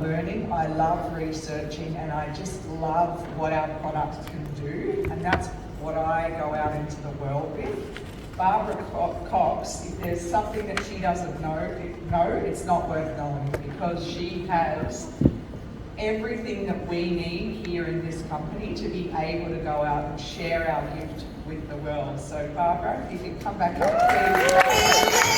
learning, I love researching, and I just love what our products can do, and that's what I go out into the world with. Barbara Cox, if there's something that she doesn't know, it's not worth knowing, because she has everything that we need here in this company to be able to go out and share our gift with the world. So Barbara, if you can come back up, please.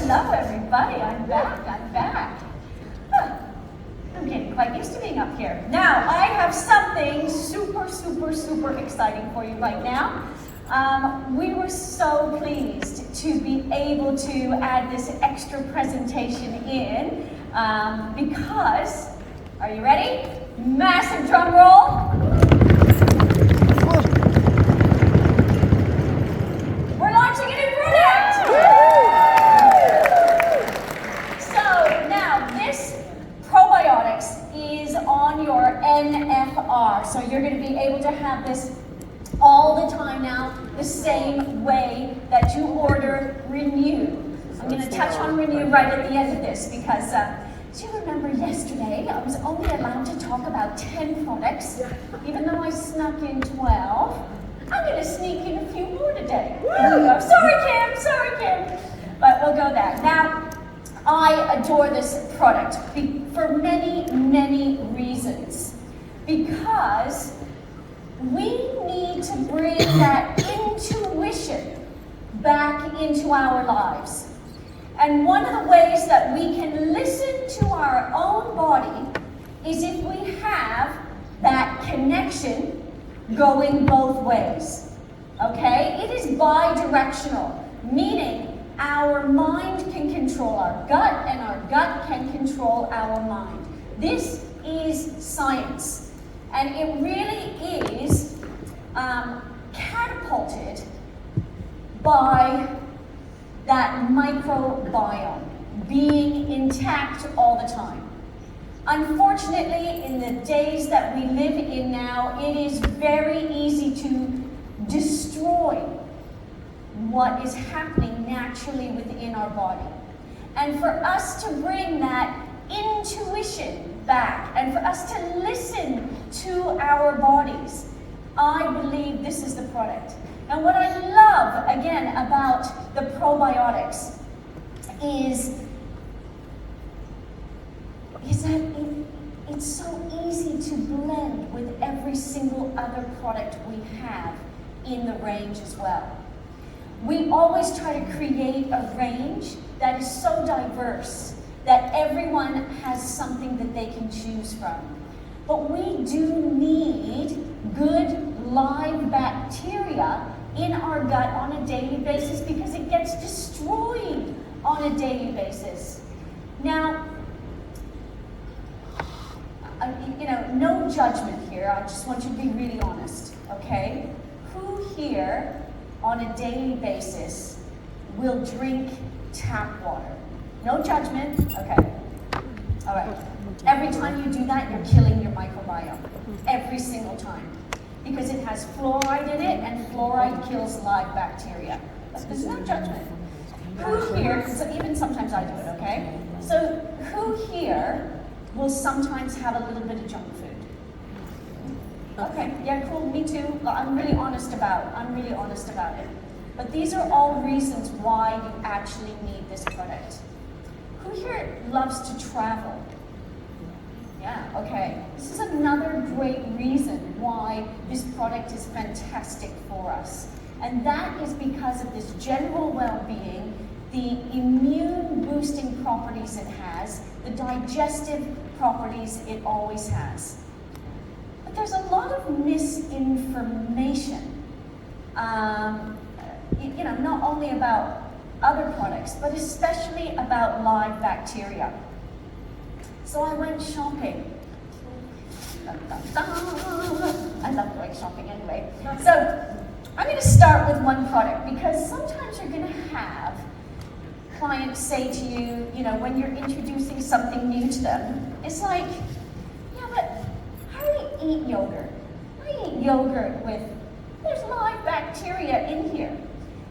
Hello everybody, I'm back. Huh. I'm getting quite used to being up here. Now, I have something super exciting for you right now. We were so pleased to be able to add this extra presentation in because, are you ready? Massive drum roll. We're launching a new product. So now this probiotics is on your NFR. So you're going to be able to have this all the time now, the same way that you order Renew. I'm going to touch on Renew right at the end of this because, do you remember yesterday I was only allowed to talk about 10 products, even though I snuck in 12. I'm going to sneak in a few more today. Sorry Kim, but we'll go there. Now, I adore this product for many reasons, because we need to bring that intuition back into our lives. And one of the ways that we can listen to our own body is if we have that connection going both ways. Okay? It is bi-directional, meaning our mind can control our gut and our gut can control our mind. This is science. And it really is catapulted by that microbiome being intact all the time. Unfortunately, in the days that we live in now, it is very easy to destroy what is happening naturally within our body. And for us to bring that intuition back and for us to listen to our bodies, I believe this is the product. And what I love, again, about the probiotics is that it's so easy to blend with every single other product we have in the range as well. We always try to create a range that is so diverse that everyone has something that they can choose from. But we do need good live bacteria in our gut on a daily basis because it gets destroyed on a daily basis. Now, no judgment here. I just want you to be really honest, okay? Who here on a daily basis will drink tap water? No judgment, okay. All right. Every time you do that, you're killing your microbiome. Every single time. Because it has fluoride in it, and fluoride kills live bacteria. But there's no judgment. Who here, so even sometimes I do it, okay? So who here will sometimes have a little bit of junk food? Okay, yeah, cool, me too. I'm really honest about it. But these are all reasons why you actually need this product. Who here loves to travel? Yeah, okay. This is another great reason why this product is fantastic for us. And that is because of this general well-being, the immune boosting properties it has, the digestive properties it always has. But there's a lot of misinformation, not only about other products, but especially about live bacteria. So I went shopping. I love going shopping anyway. So I'm going to start with one product because sometimes you're going to have clients say to you, when you're introducing something new to them, it's like, yeah, but how do you eat yogurt? I eat yogurt with bacteria in here.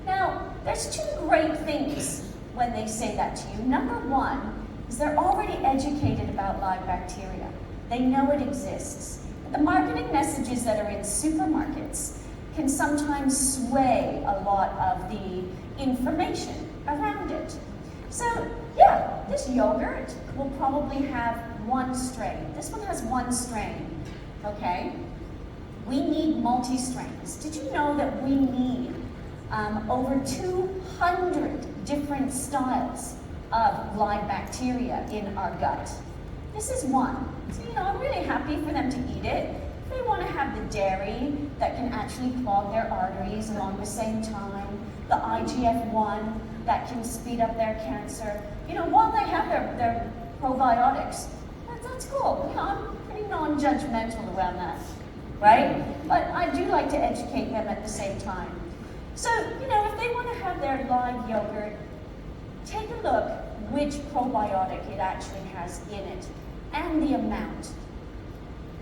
Now, there's two great things when they say that to you. Number one is they're already educated about live bacteria. They know it exists. But the marketing messages that are in supermarkets can sometimes sway a lot of the information around it. So, yeah, this yogurt will probably have one strain. This one has one strain, okay? We need multi-strains. Did you know that we need over 200 different styles of live bacteria in our gut? This is one. So, I'm really happy for them to eat it. If they want to have the dairy that can actually clog their arteries along the same time, the IGF-1 that can speed up their cancer, while they have their probiotics, that's cool. I'm pretty non-judgmental around that, right? But I do like to educate them at the same time. So, if they want to have their live yogurt, take a look which probiotic it actually has in it and the amount.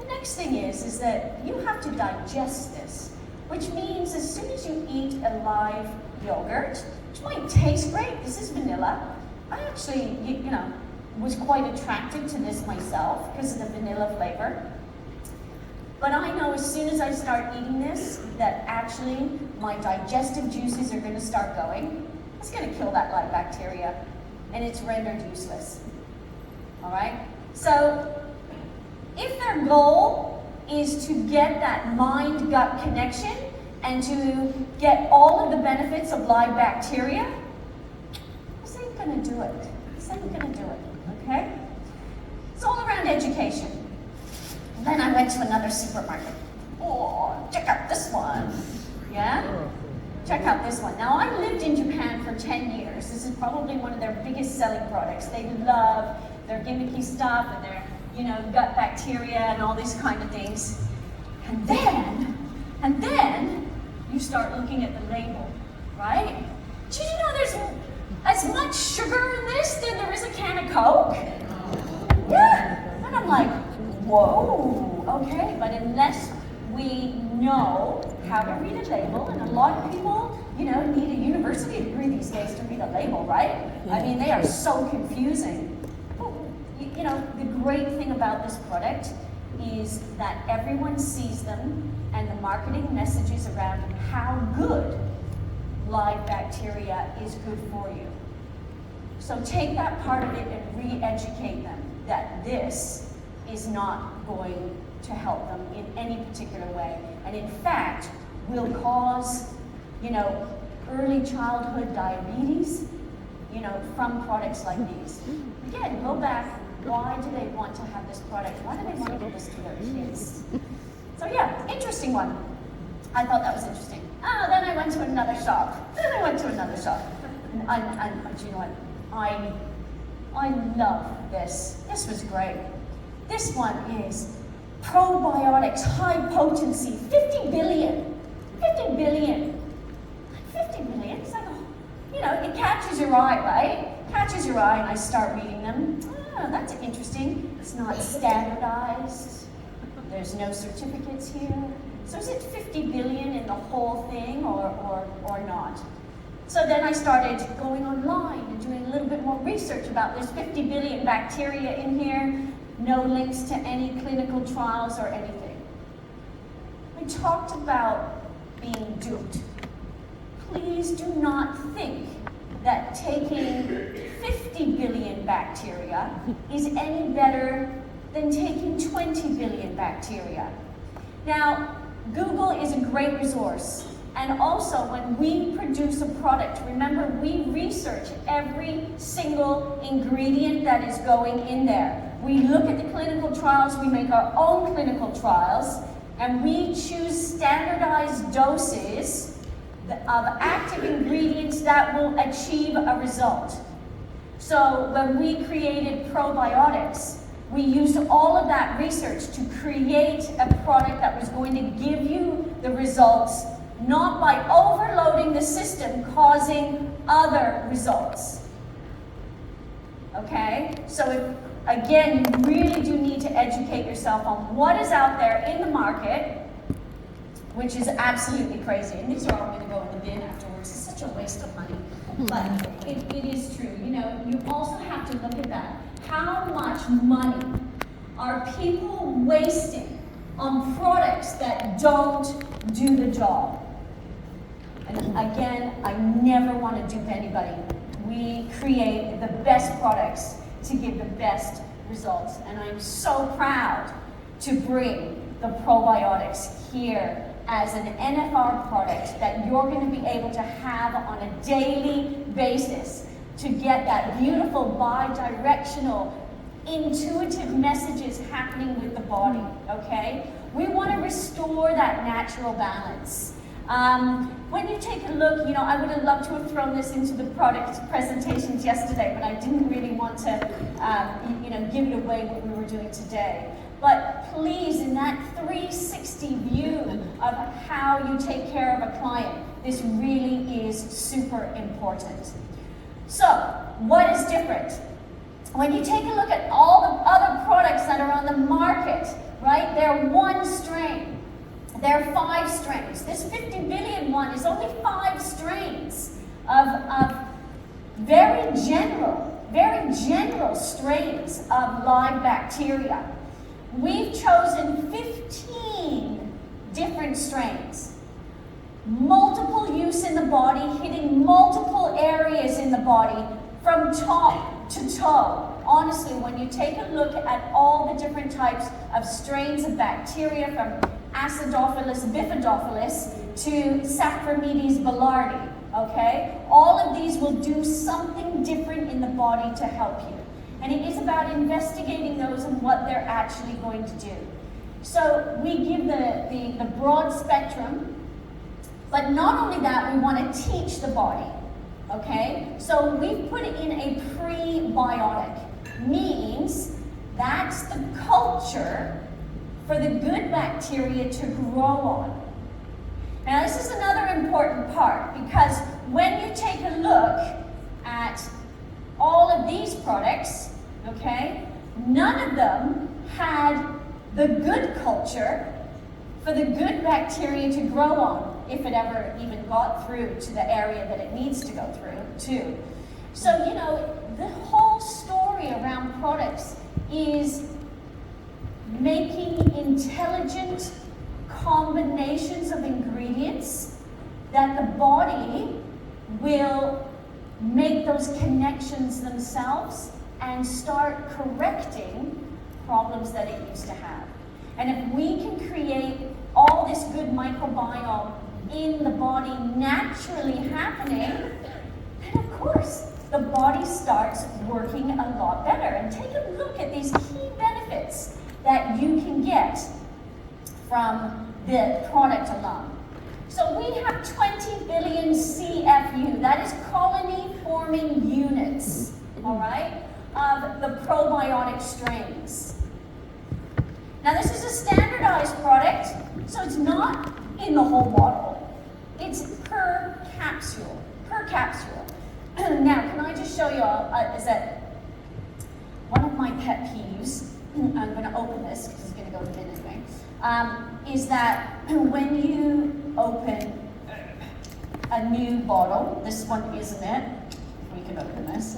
The next thing is that you have to digest this, which means as soon as you eat a live yogurt, which might taste great, this is vanilla. I actually, was quite attracted to this myself because of the vanilla flavor. But I know as soon as I start eating this, that actually my digestive juices are going to start going. It's going to kill that live bacteria, and it's rendered useless. All right? So, if their goal is to get that mind-gut connection and to get all of the benefits of live bacteria, this ain't going to do it. This ain't going to do it, okay? It's all around education. And then I went to another supermarket. Oh, check out this one. Yeah? Check out this one. Now, I lived in Japan for 10 years. This is probably one of their biggest selling products. They love their gimmicky stuff and their, gut bacteria and all these kind of things. And then you start looking at the label, right? Did you know there's as much sugar in this than there is a can of Coke? Yeah. And I'm like, whoa, okay, but unless we know how to read a label, and a lot of people, need a university degree these days to read a label, right? I mean, they are so confusing. The great thing about this product is that everyone sees them and the marketing messages around how good live bacteria is good for you. So take that part of it and re-educate them that this is not going to help them in any particular way. And in fact, will cause, early childhood diabetes, from products like these. Again, go back. Why do they want to have this product? Why do they want to give this to their kids? So yeah, interesting one. I thought that was interesting. Then I went to another shop. And you know what? I love this. This was great. This one is probiotics, high potency, 50 billion. 50 billion. 50 billion? It's like, it catches your eye, right? Catches your eye, and I start reading them. That's interesting. It's not standardized. There's no certificates here. So is it 50 billion in the whole thing or not? So then I started going online and doing a little bit more research about there's 50 billion bacteria in here, no links to any clinical trials or anything. I talked about being duped. Please do not think that taking 50 billion bacteria is any better than taking 20 billion bacteria. Now, Google is a great resource. And also, when we produce a product, remember, we research every single ingredient that is going in there. We look at the clinical trials, we make our own clinical trials, and we choose standardized doses of active ingredients that will achieve a result. So when we created probiotics, we used all of that research to create a product that was going to give you the results, not by overloading the system, causing other results. Okay? So if, again, you really do need to educate yourself on what is out there in the market, which is absolutely crazy. And these are all going to go in the bin afterwards. It's such a waste of money. But it is true. You know, you also have to look at that. How much money are people wasting on products that don't do the job? And again, I never want to dupe anybody. We create the best products to give the best results. And I'm so proud to bring the probiotics here as an NFR product that you're going to be able to have on a daily basis to get that beautiful bi-directional intuitive messages happening with the body, okay? We want to restore that natural balance. When you take a look, you know, I would have loved to have thrown this into the product presentations yesterday, but I didn't really want to, you know, give it away what we were doing today. But please, in that 360 view of how you take care of a client, this really is super important. So, what is different? When you take a look at all the other products that are on the market, right, they're one strain. There are 5 strains. This 50 billion one is only 5 strains of very general strains of live bacteria. We've chosen 15 different strains. Multiple use in the body, hitting multiple areas in the body from top to toe. Honestly, when you take a look at all the different types of strains of bacteria from Acidophilus bifidophilus to Saccharomyces boulardii, okay? All of these will do something different in the body to help you. And it is about investigating those and what they're actually going to do. So we give the broad spectrum, but not only that, we want to teach the body, okay? So we've put it in a prebiotic, means that's the culture for the good bacteria to grow on. Now this is another important part, because when you take a look at all of these products, okay, none of them had the good culture for the good bacteria to grow on, if it ever even got through to the area that it needs to go through to. So, you know, the whole story around products is making intelligent combinations of ingredients that the body will make those connections themselves and start correcting problems that it used to have. And if we can create all this good microbiome in the body naturally happening, then of course the body starts working a lot better. And take a look at these key benefits that you can get from the product alone. So we have 20 billion CFU, that is colony forming units, all right, of the probiotic strains. Now this is a standardized product, so it's not in the whole bottle. It's per capsule, Now, can I just show you, is that one of my pet peeves, I'm going to open this because it's going to go in the bin anyway, is that when you open a new bottle, this one isn't it, we can open this.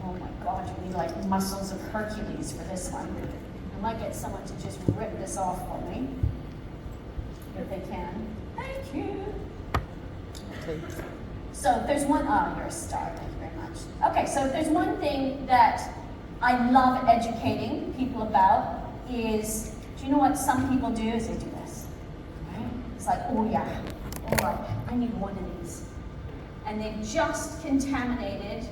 Oh my God, you need like muscles of Hercules for this one. I might get someone to just rip this off for me, if they can. Thank you. So if there's one, oh, you're a star, thank you very much. Okay, so if there's one thing that I love educating people about is, do you know what some people do is they do this, right? It's like, oh yeah, all right, I need one of these. And they've just contaminated,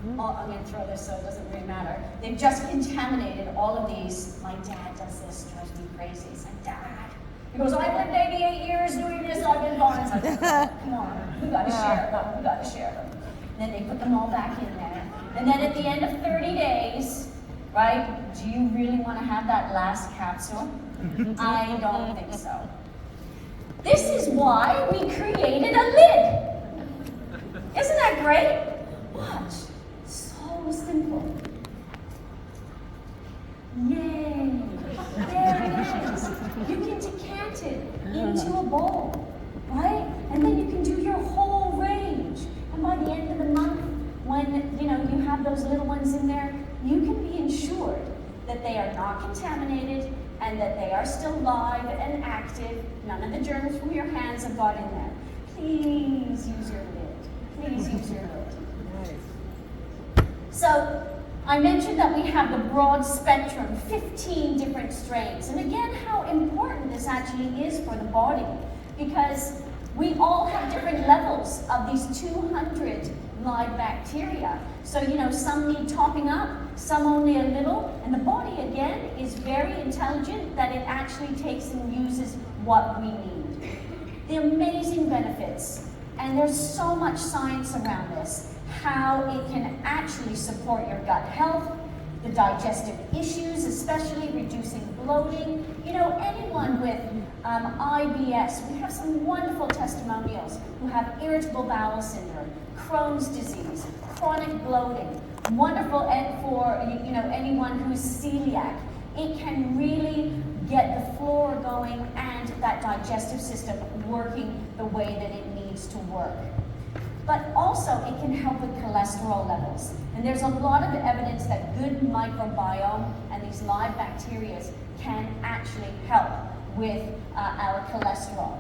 I'm gonna throw this so it doesn't really matter. They've just contaminated all of these. My dad does this, drives me crazy. He's like, Dad. He goes, I've lived 88 years doing this, I've been gone. It's like, come on, we gotta share them, we gotta share them. And then they put them all back in there. And then at the end of 30 days, right, do you really wanna have that last capsule? I don't think so. This is why we created a lid. Isn't that great? Watch. So simple. Yay! There it is. You can decant it bowl, right? And then you can do your whole range. And by the end of the month, when you have those little ones in there, you can be ensured that they are not contaminated and that they are still live and active. None of the germs from your hands have got in there. Please use your lid. Please use your lid. So I mentioned that we have the broad spectrum, 15 different strains. And again, how important this actually is for the body, because we all have different levels of these 200 live bacteria. So, some need topping up, some only a little, and the body, again, is very intelligent that it actually takes and uses what we need. The amazing benefits, and there's so much science around this, how it can actually support your gut health, the digestive issues, especially reducing bloating. Anyone with IBS, we have some wonderful testimonials who have irritable bowel syndrome, Crohn's disease, chronic bloating. Wonderful for anyone who's celiac. It can really get the flora going and that digestive system working the way that it needs to work. But also it can help with cholesterol levels. And there's a lot of evidence that good microbiome and these live bacteria can actually help with our cholesterol.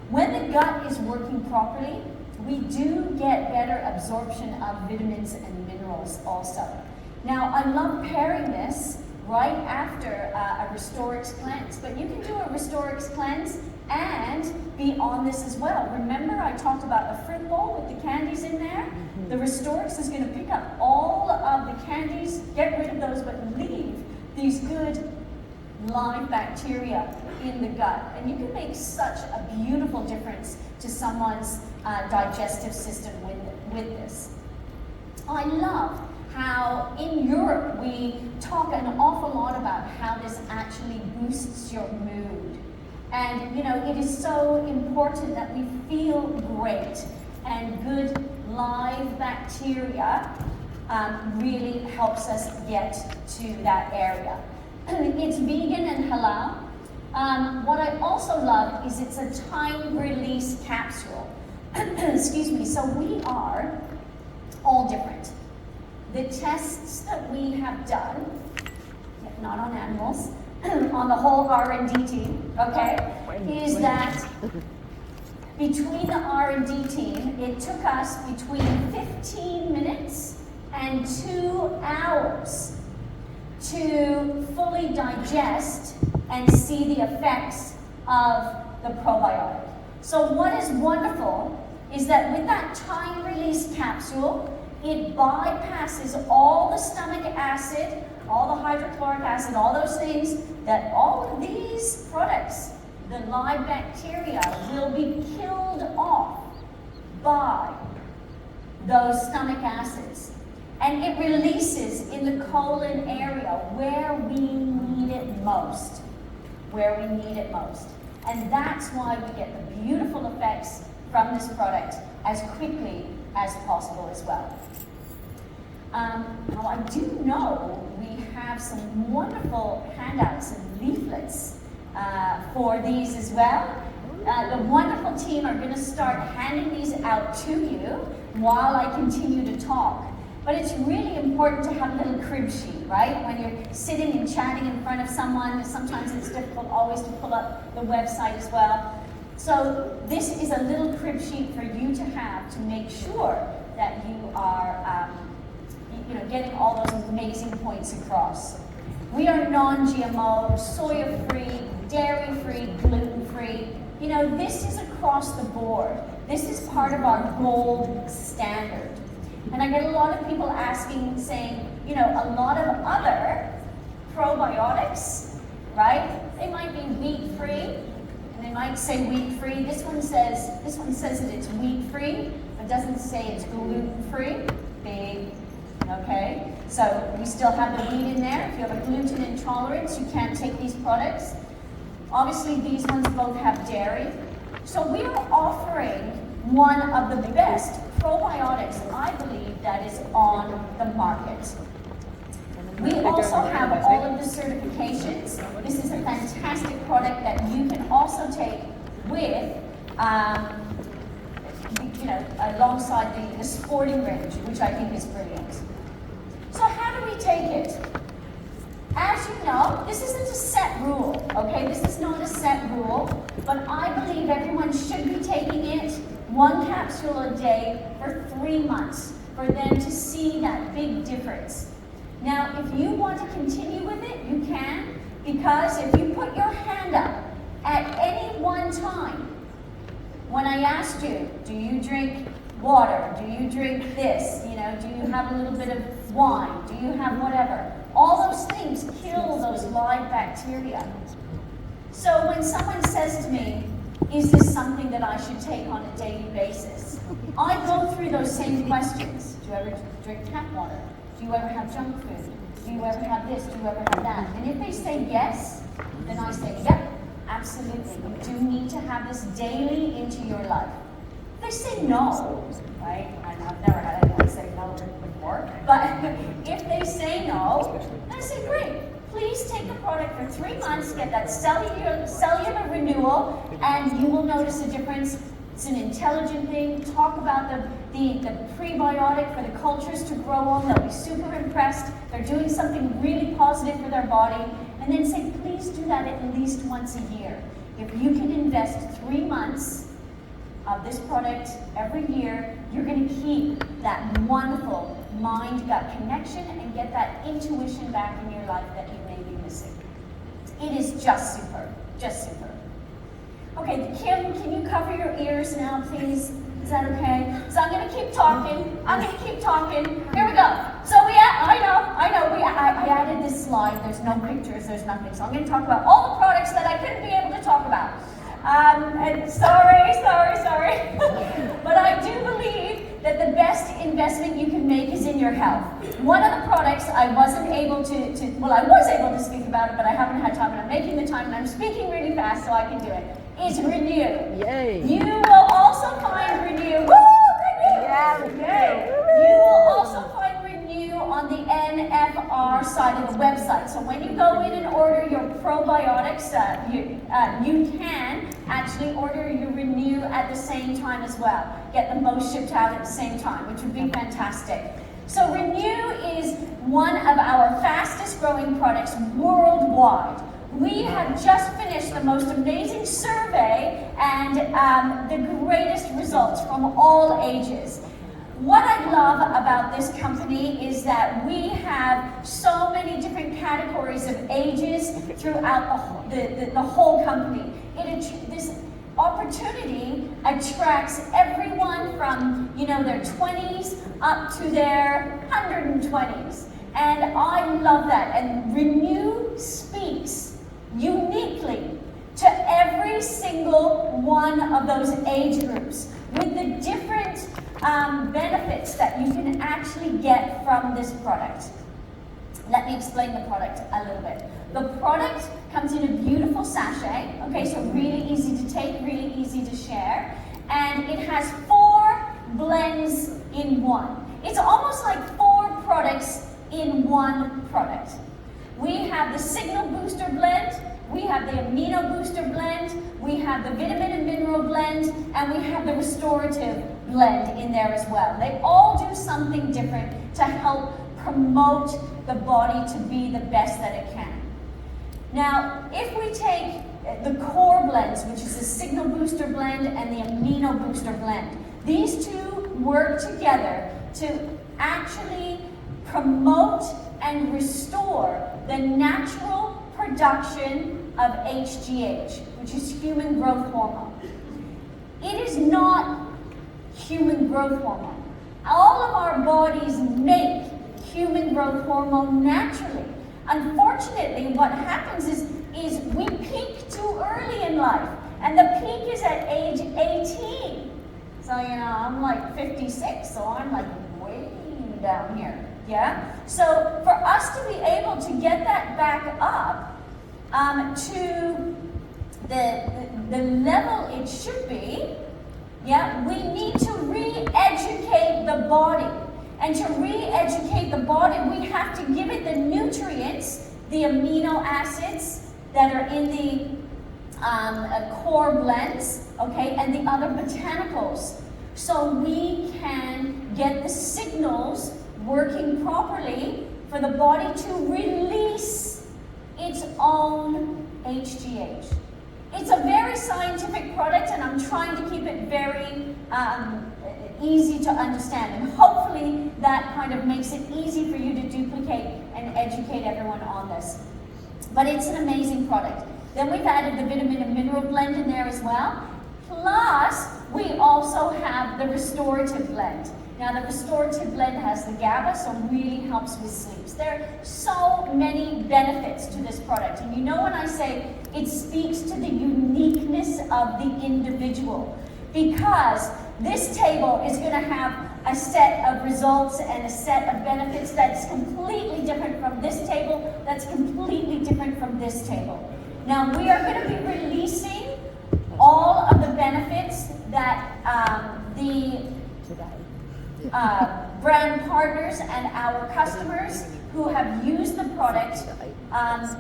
When the gut is working properly, we do get better absorption of vitamins and minerals also. Now, I love pairing this right after a Restorix cleanse, but you can do a Restorix cleanse and be on this as well. Remember, I talked about the fruit bowl with the candies in there? The Restorix is going to pick up all of the candies, get rid of those, but leave these good live bacteria in the gut. And you can make such a beautiful difference to someone's digestive system with this. I love how in Europe we talk an awful lot about how this actually boosts your mood. And it is so important that we feel great, and good live bacteria really helps us get to that area. It's vegan and halal. What I also love is it's a time release capsule. Excuse me, so we are all different. The tests that we have done, not on animals, on the whole R&D team, okay, is that between the R&D team, it took us between 15 minutes and 2 hours to fully digest and see the effects of the probiotic. So what is wonderful is that with that time-release capsule, it bypasses all the stomach acid, all the hydrochloric acid, all those things, that all of these products, the live bacteria, will be killed off by those stomach acids. And it releases in the colon area where we need it most. Where we need it most. And that's why we get the beautiful effects from this product as quickly as possible as well. Now I do know we have some wonderful handouts and leaflets for these as well. The wonderful team are going to start handing these out to you while I continue to talk. But it's really important to have a little crib sheet, right? When you're sitting and chatting in front of someone, sometimes it's difficult always to pull up the website as well. So this is a little crib sheet for you to have to make sure that you are getting all those amazing points across. We are non-GMO, soya-free, dairy-free, gluten-free. This is across the board. This is part of our gold standard. And I get a lot of people asking, saying, a lot of other probiotics, right? They might be wheat-free, and they might say wheat-free. This one says that it's wheat-free, but doesn't say it's gluten-free. Big, okay? So we still have the wheat in there. If you have a gluten intolerance, you can't take these products. Obviously, these ones both have dairy. So we are offering one of the best probiotics, I believe, that is on the market. We also have all of the certifications. This is a fantastic product that you can also take with, alongside the sporting range, which I think is brilliant. So how do we take it? As you know, this isn't a set rule, okay? This is not a set rule, but I believe everyone should be taking it 1 capsule a day for 3 months for them to see that big difference. Now, if you want to continue with it, you can, because if you put your hand up at any one time, when I asked you, do you drink water? Do you drink this? Do you have a little bit of wine? Do you have whatever? All those things kill those live bacteria. So when someone says to me, is this something that I should take on a daily basis? I go through those same questions. Do you ever drink tap water? Do you ever have junk food? Do you ever have this? Do you ever have that? And if they say yes, then I say, yep, absolutely. You do need to have this daily into your life. If they say no, right? And I've never had anyone say no before, but if they say no, then I say, great. Please take the product for 3 months, get that cellular renewal, and you will notice a difference. It's an intelligent thing. Talk about the prebiotic for the cultures to grow on. They'll be super impressed. They're doing something really positive for their body. And then say, please do that at least once a year. If you can invest 3 months of this product every year, you're going to keep that wonderful mind-gut connection and get that intuition back in your life that you may be missing. It is just superb, just superb. Okay, Kim, can you cover your ears now, please? Is that okay? So I'm going to keep talking. Here we go. So I added this slide. There's no pictures, there's nothing. So I'm going to talk about all the products that I couldn't be able to talk about. And sorry. But I do believe that the best investment you can make is in your health. One of the products I wasn't able I was able to speak about it, but I haven't had time, and I'm making the time, and I'm speaking really fast so I can do it, is Renew. Yay. You will also find Renew. Woo! Renew! Yeah, Yay! You will also find Renew on the NFR side of the website. So when you go in and order your probiotics, you can actually order your Renew at the same time as well. Get them both shipped out at the same time, which would be fantastic. So Renew is one of our fastest growing products worldwide. We have just finished the most amazing survey and the greatest results from all ages. What I love about this company is that we have so many different categories of ages throughout the whole company. This opportunity attracts everyone from their 20s up to their 120s. And I love that. And Renew speaks uniquely to every single one of those age groups with the different benefits that you can actually get from this product. Let me explain the product a little bit. The product comes in a beautiful sachet, okay, so really easy to take, really easy to share, and it has 4 blends in one. It's almost like 4 products in one product. We have the Signal Booster blend, we have the Amino Booster blend, we have the Vitamin and Mineral blend, and we have the Restorative blend in there as well. They all do something different to help promote the body to be the best that it can. Now, if we take the core blends, which is the Signal Booster blend and the Amino Booster blend, these two work together to actually promote and restore the natural production of HGH, which is human growth hormone. It is not human growth hormone. All of our bodies make human growth hormone naturally. Unfortunately, what happens is we peak too early in life, and the peak is at age 18. So, I'm like 56, so I'm like way down here, yeah? So for us to be able to get that back up to the level it should be, yeah, we need to re-educate the body. And to re-educate the body, we have to give it the nutrients, the amino acids that are in core blends, okay, and the other botanicals. So we can get the signals working properly for the body to release its own HGH. It's a very scientific product, and I'm trying to keep it very easy to understand, and hopefully that kind of makes it easy for you to duplicate and educate everyone on this. But it's an amazing product. Then we've added the vitamin and mineral blend in there as well. Plus, we also have the restorative blend. Now, the restorative blend has the GABA, so really helps with sleeps. There are so many benefits to this product. And you know when I say it speaks to the uniqueness of the individual, because this table is going to have a set of results and a set of benefits that's completely different from this table, that's completely different from this table. Now, we are going to be releasing all of the benefits that the brand partners and our customers who have used the product,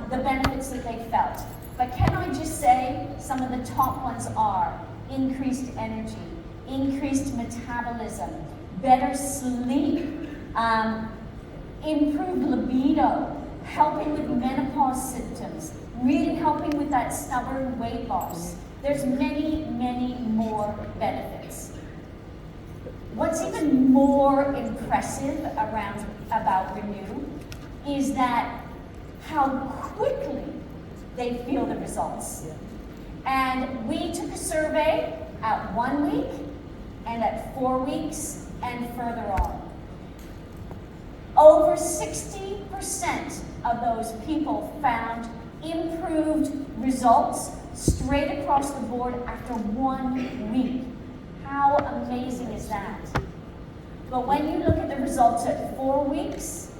the benefits that they felt. But can I just say some of the top ones are increased energy, increased metabolism, better sleep, improved libido, helping with menopause symptoms, really helping with that stubborn weight loss. There's many, many more benefits. What's even more impressive about Renew is that how quickly they feel the results. And we took a survey at 1 week and at 4 weeks and further on. Over 60% of those people found improved results straight across the board after 1 week. How amazing is that? But when you look at the results at 4 weeks,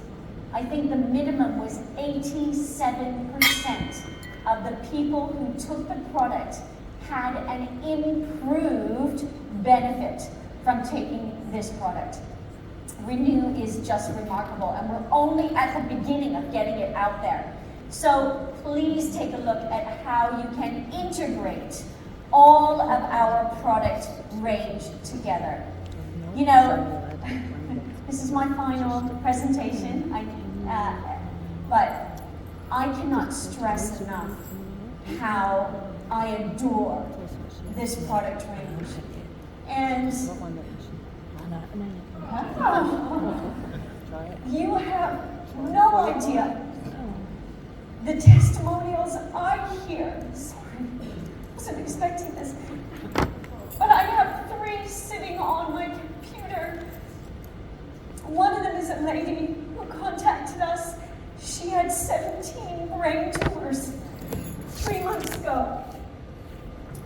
I think the minimum was 87% of the people who took the product had an improved benefit from taking this product. Renew is just remarkable, and we're only at the beginning of getting it out there. So please take a look at how you can integrate all of our product range together. You know, this is my final presentation, but I cannot stress enough how I adore this product range. And you have no idea the testimonials I hear. Sorry, I wasn't expecting this. But I have 3 sitting on my computer. One of them is a lady who contacted us. She had 17 brain tumors 3 months ago.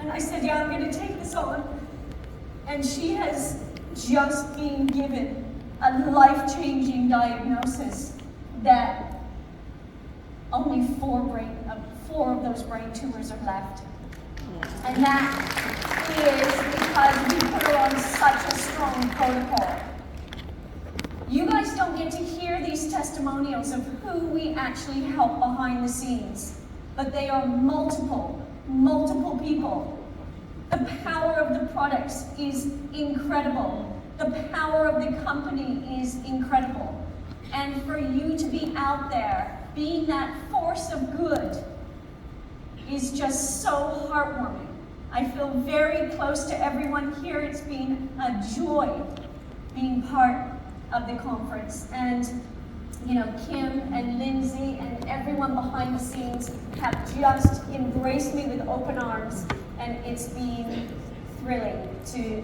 And I said, yeah, I'm going to take this on. And she has just been given a life-changing diagnosis that only 4 of those brain tumors are left. And that is because we put her on such a strong protocol. You guys don't get to hear these testimonials of who we actually help behind the scenes, but they are multiple people. The power of the products is incredible. The power of the company is incredible. And for you to be out there being that force of good is just so heartwarming. I feel very close to everyone here. It's been a joy being part of the conference. And you know, Kim and Lindsay and everyone behind the scenes have just embraced me with open arms, and it's been thrilling to